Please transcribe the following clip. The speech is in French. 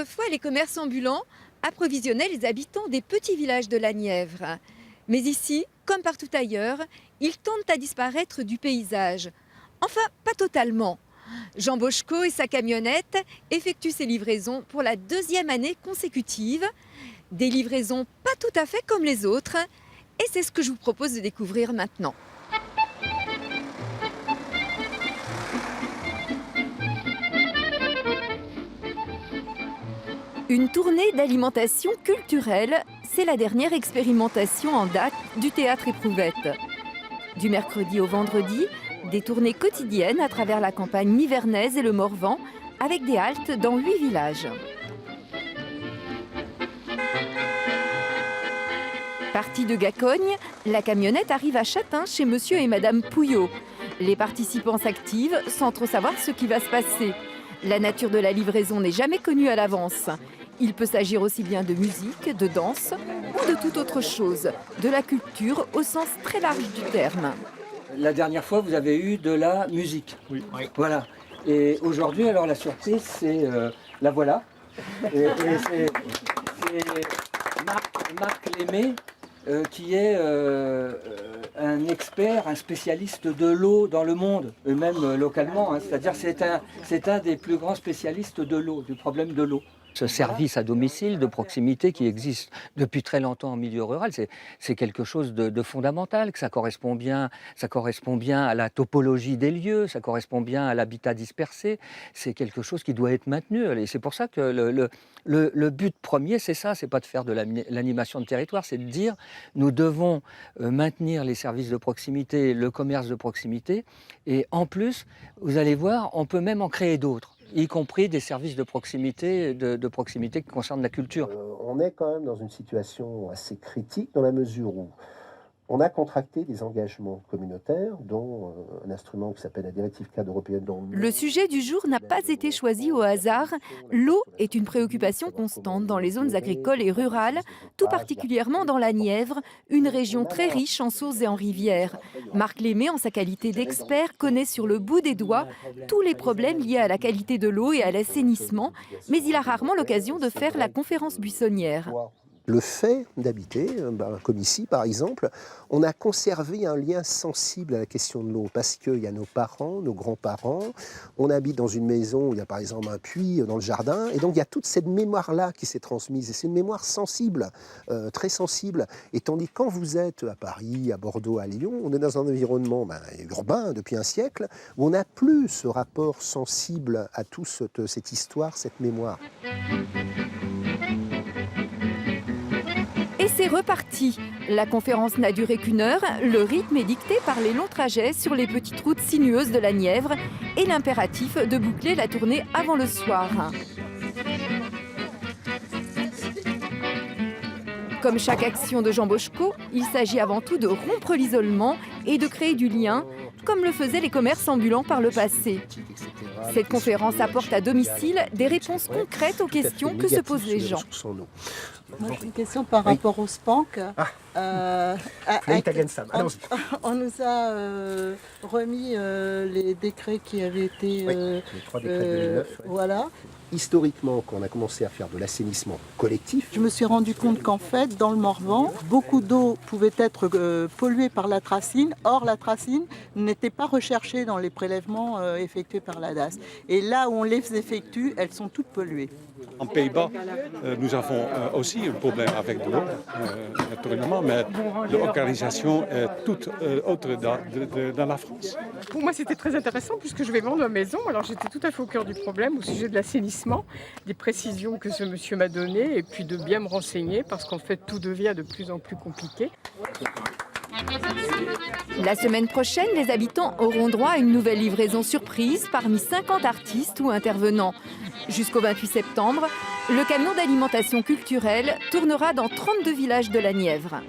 Autrefois, les commerces ambulants approvisionnaient les habitants des petits villages de la Nièvre. Mais ici, comme partout ailleurs, ils tendent à disparaître du paysage. Enfin, pas totalement. Jean Boschko et sa camionnette effectuent ces livraisons pour la deuxième année consécutive. Des livraisons pas tout à fait comme les autres. Et c'est ce que je vous propose de découvrir maintenant. Une tournée d'alimentation culturelle, c'est la dernière expérimentation en date du Théâtre Éprouvette. Du mercredi au vendredi, des tournées quotidiennes à travers la campagne nivernaise et le Morvan, avec des haltes dans 8 villages. Partie de Gacogne, la camionnette arrive à Châtain chez monsieur et madame Pouillot. Les participants s'activent sans trop savoir ce qui va se passer. La nature de la livraison n'est jamais connue à l'avance. Il peut s'agir aussi bien de musique, de danse ou de toute autre chose, de la culture au sens très large du terme. La dernière fois, vous avez eu de la musique. Oui. Voilà. Et aujourd'hui, alors la surprise, c'est la voilà. Et c'est Marc Lémé, qui est un expert, un spécialiste de l'eau dans le monde, et même localement. C'est-à-dire c'est un des plus grands spécialistes de l'eau, du problème de l'eau. Ce service à domicile de proximité qui existe depuis très longtemps en milieu rural, c'est quelque chose de fondamental, que ça correspond bien à la topologie des lieux, ça correspond bien à l'habitat dispersé, c'est quelque chose qui doit être maintenu. Et c'est pour ça que le but premier, c'est ça, c'est pas de faire de l'animation de territoire, c'est de dire nous devons maintenir les services de proximité, le commerce de proximité, et en plus, vous allez voir, on peut même en créer d'autres, y compris des services de proximité qui concernent la culture. On est quand même dans une situation assez critique dans la mesure où on a contracté des engagements communautaires, dont un instrument qui s'appelle la directive cadre européenne. Le sujet du jour n'a pas été choisi au hasard. L'eau est une préoccupation constante dans les zones agricoles et rurales, tout particulièrement dans la Nièvre, une région très riche en sources et en rivières. Marc Lémé, en sa qualité d'expert, connaît sur le bout des doigts tous les problèmes liés à la qualité de l'eau et à l'assainissement, mais il a rarement l'occasion de faire la conférence buissonnière. Le fait d'habiter, comme ici par exemple, on a conservé un lien sensible à la question de l'eau parce qu'il y a nos parents, nos grands-parents, on habite dans une maison où il y a par exemple un puits dans le jardin et donc il y a toute cette mémoire-là qui s'est transmise et c'est une mémoire sensible, très sensible. Et tandis que quand vous êtes à Paris, à Bordeaux, à Lyon, on est dans un environnement urbain depuis un siècle où on n'a plus ce rapport sensible à toute cette histoire, cette mémoire. Et c'est reparti. La conférence n'a duré qu'1 heure, le rythme est dicté par les longs trajets sur les petites routes sinueuses de la Nièvre et l'impératif de boucler la tournée avant le soir. Comme chaque action de Jean Boschko, il s'agit avant tout de rompre l'isolement et de créer du lien, comme le faisaient les commerces ambulants par le passé. Cette conférence apporte à domicile des réponses concrètes aux questions que se posent les gens. Moi, j'ai une question par rapport au SPANC. On nous a remis les décrets qui avaient été... les 3 décrets de 2009. Voilà. Historiquement, quand on a commencé à faire de l'assainissement collectif, je me suis rendu compte qu'en fait, dans le Morvan, beaucoup d'eau pouvait être polluée par la tracine. Or, la tracine n'était pas recherchée dans les prélèvements effectués par la DAS. Et là où on les effectue, elles sont toutes polluées. En Pays-Bas, nous avons aussi un problème avec de l'eau, naturellement, mais l'organisation est toute autre dans la France. Pour moi, c'était très intéressant puisque je vais vendre ma maison. Alors, j'étais tout à fait au cœur du problème au sujet de l'assainissement, des précisions que ce monsieur m'a données et puis de bien me renseigner parce qu'en fait, tout devient de plus en plus compliqué. La semaine prochaine, les habitants auront droit à une nouvelle livraison surprise parmi 50 artistes ou intervenants. Jusqu'au 28 septembre, le camion d'alimentation culturelle tournera dans 32 villages de la Nièvre.